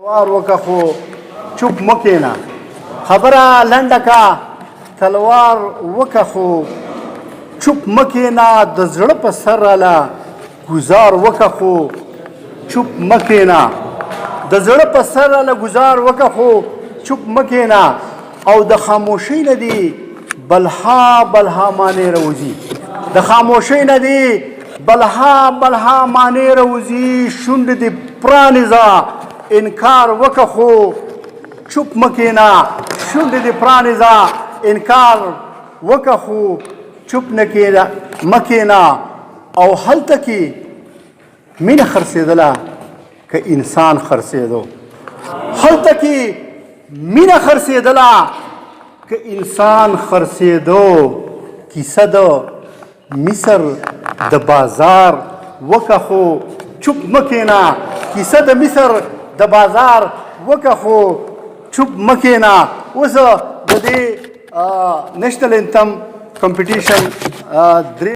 وار وکه خو چوپ مه کښېنه خبره لنډه کا تلوار وکه خو چوپ مه کښېنه د زړه په سر راله ګزار وکه خو چوپ مه کښېنه د زړه په سر راله ګزار وکه خو چوپ مه کښېنه او د خاموشۍ نه دې بلها بلها معنی راوځي د خاموشۍ نه دې بلها بلها معنی راوځي شونډې دې پرانیزه انکار وکه خو چوپ مه کښېنه شونډې دې پرانیزه انکار وکه خو چوپ مه کښېنه او هلته کې مینه خرڅېدله که انسان خرڅېدو هلته کې مینه خرڅېدله که انسان خرڅېدو کیسه د مصر د بازار وکه خو چوپ مه کښېنه کیسه د مصر د بازار وکه خو چوپ مه کښېنه اوس د دې نیشنل انتم کمپټیشن